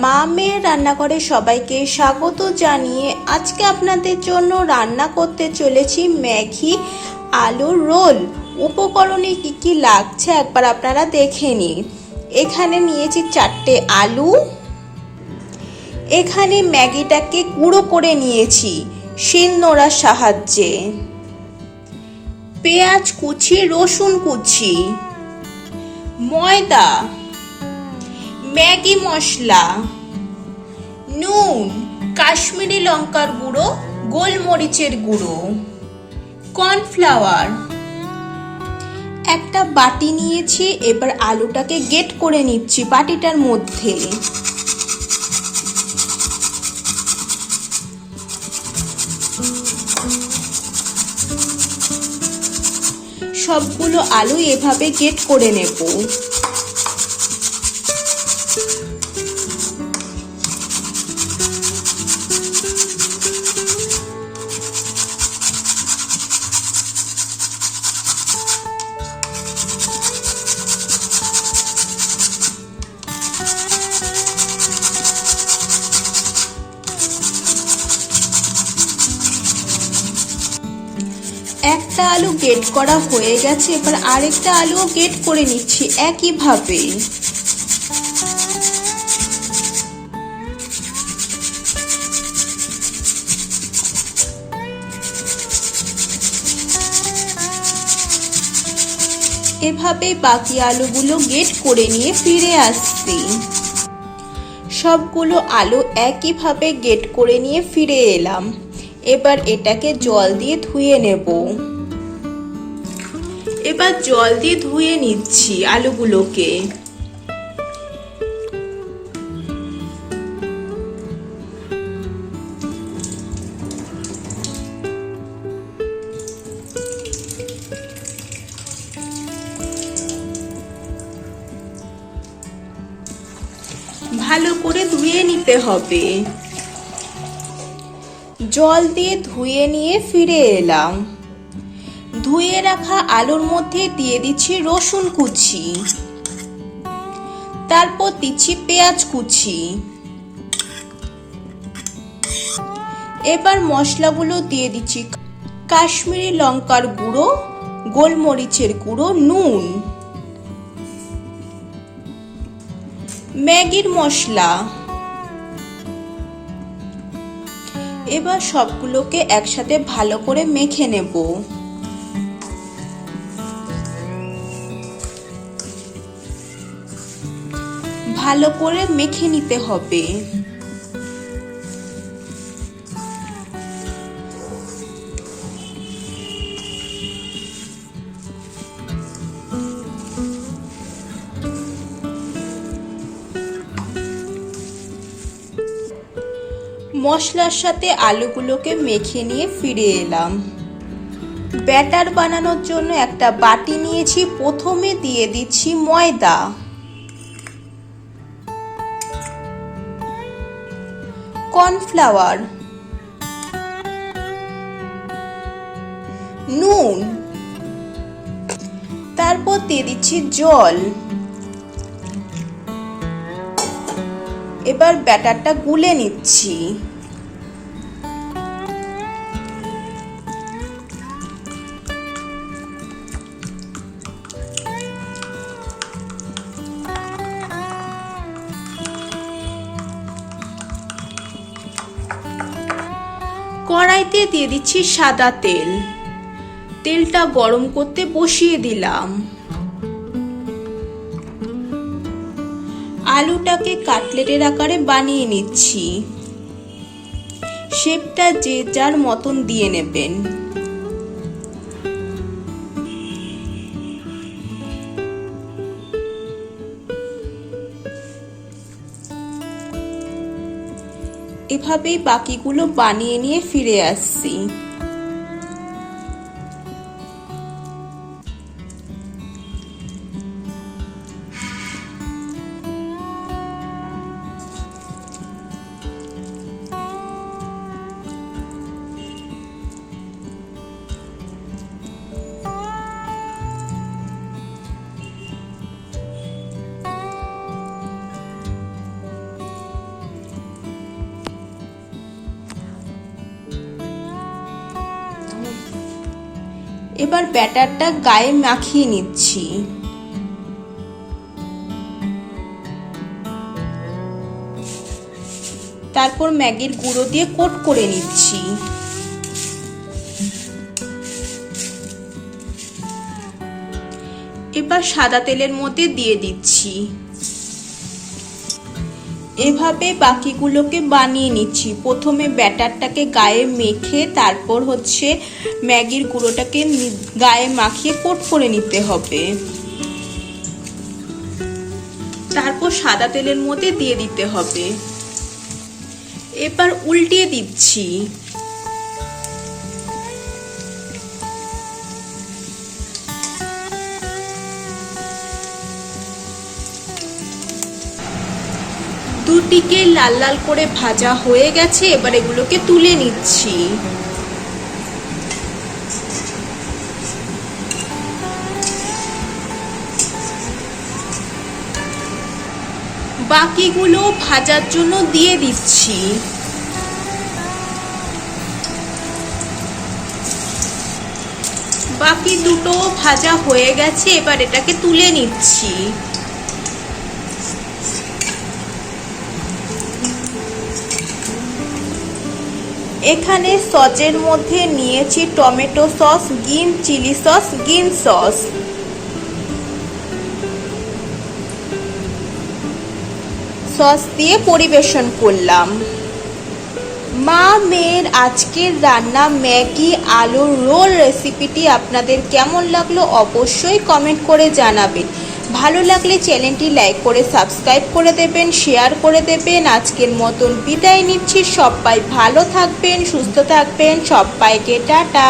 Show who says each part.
Speaker 1: মা মেয়ের রান্নাঘরে সবাইকে স্বাগত জানিয়ে আজকে আপনাদের জন্য রান্না করতে চলেছি ম্যাগি আলুর রোল। উপকরণে কি কি লাগছে একবার আপনারা দেখে নিন। এখানে নিয়েছি 4টে আলু, এখানে ম্যাগিটাকে গুঁড়ো করে নিয়েছি শিলনোড়ার সাহায্যে, পেঁয়াজ কুচি, রসুন কুচি, ময়দা, ম্যাগি মশলা, নুন, কাশ্মীরি লঙ্কার গুঁড়ো, গোলমরিচের গুঁড়ো, কর্নফ্লাওয়ার। একটা বাটি নিয়েছি, এবার আলুটাকে গ্রেট করে নিচ্ছি বাটিটার মধ্যে। সবগুলো আলু এভাবে গ্রেট করে নেব। একটা আলু গ্রেট করা হয়ে গেছে, এবার আরেকটা আলুও গ্রেট করে নিচ্ছি একইভাবে। এভাবে বাকি আলুগুলো গ্রেট করে নিয়ে ফিরে আসছি। সবগুলো আলু একইভাবে গ্রেট করে নিয়ে ফিরে এলাম। এবার এটাকে জল দিয়ে ধুয়ে নেব। এবার জল দিয়ে ধুয়ে নিচ্ছি আলুগুলোকে। ভালো করে ধুয়ে নিতে হবে। জল দিয়ে ধুয়ে নিয়ে ফিরে এলাম। ধুয়ে রাখা আলুর মধ্যে দিয়ে দিচ্ছি রসুন কুচি, তারপর দিচ্ছি পেঁয়াজ কুচি। এবার মশলাগুলো দিয়ে দিচ্ছি কাশ্মীরি লঙ্কার গুঁড়ো, গোলমরিচের গুঁড়ো, নুন, ম্যাগির মশলা। এবার সবগুলোকে একসাথে ভালো করে মেখে নেব। ভালো করে মেখে নিতে হবে। মশলার সাথে আলুগুলোকে মেখে নিয়ে ফিরে এলাম। ব্যাটার বানানোর জন্য একটা বাটি নিয়েছি, প্রথমে দিয়ে দিচ্ছি ময়দা, কর্নফ্লাওয়ার, নুন, তারপর দিয়ে দিচ্ছি জল। এবার ব্যাটারটা গুলে নিচ্ছি। কড়াইতে দিয়ে দিচ্ছি সাদা তেল। তেলটা গরম করতে বসিয়ে দিলাম। আলুটাকে কাটলেটের আকারে বানিয়ে নিচ্ছি। শেপটা যে যার মতন দিয়ে নেবেন। এভাবেই বাকিগুলো বানিয়ে নিয়ে ফিরে আসছি। এবার ব্যাটারটা গায়ে মাখিয়ে নিচ্ছি। তারপর ম্যাগির গুঁড়ো দিয়ে কোট করে নিচ্ছি। এবার সাদা তেলের মধ্যে দিয়ে দিচ্ছি। এভাবে বাকিগুলোকে বানিয়ে নিচ্ছি। প্রথমে ব্যাটারটাকে গায়ে মেখে তারপর ম্যাগির গুঁড়োটাকে গায়ে মাখিয়ে কোট করে নিতে হবে। তারপর সাদা তেলের মধ্যে দিয়ে দিতে হবে। এবার উল্টিয়ে দিচ্ছি। দুটিকে লাল লাল করে ভাজা হয়ে গেছে, এবার এগুলোকে তুলে নিচ্ছি। বাকিগুলো ভাজার জন্য দিয়ে দিচ্ছি। বাকি দুটো ভাজা হয়ে গেছে, এবার এটাকে তুলে নিচ্ছি। এখানে সসের মধ্যে নিয়েছি tomato sauce, green chilli sauce, green sauce. Sauce দিয়ে পরিবেশন করলাম। মা মেয়ের আজকের রান্না ম্যাগি আলুর রোল রেসিপিটি আপনাদের কেমন লাগলো অবশ্যই কমেন্ট করে জানাবেন। ভালো লাগলে চ্যানেলটি লাইক করে সাবস্ক্রাইব করে দেবেন, শেয়ার করে দেবেন। আজকের মতন বিদায় নিচ্ছি। সবাই ভালো থাকবেন, সুস্থ থাকবেন। সবাইকে টাটা।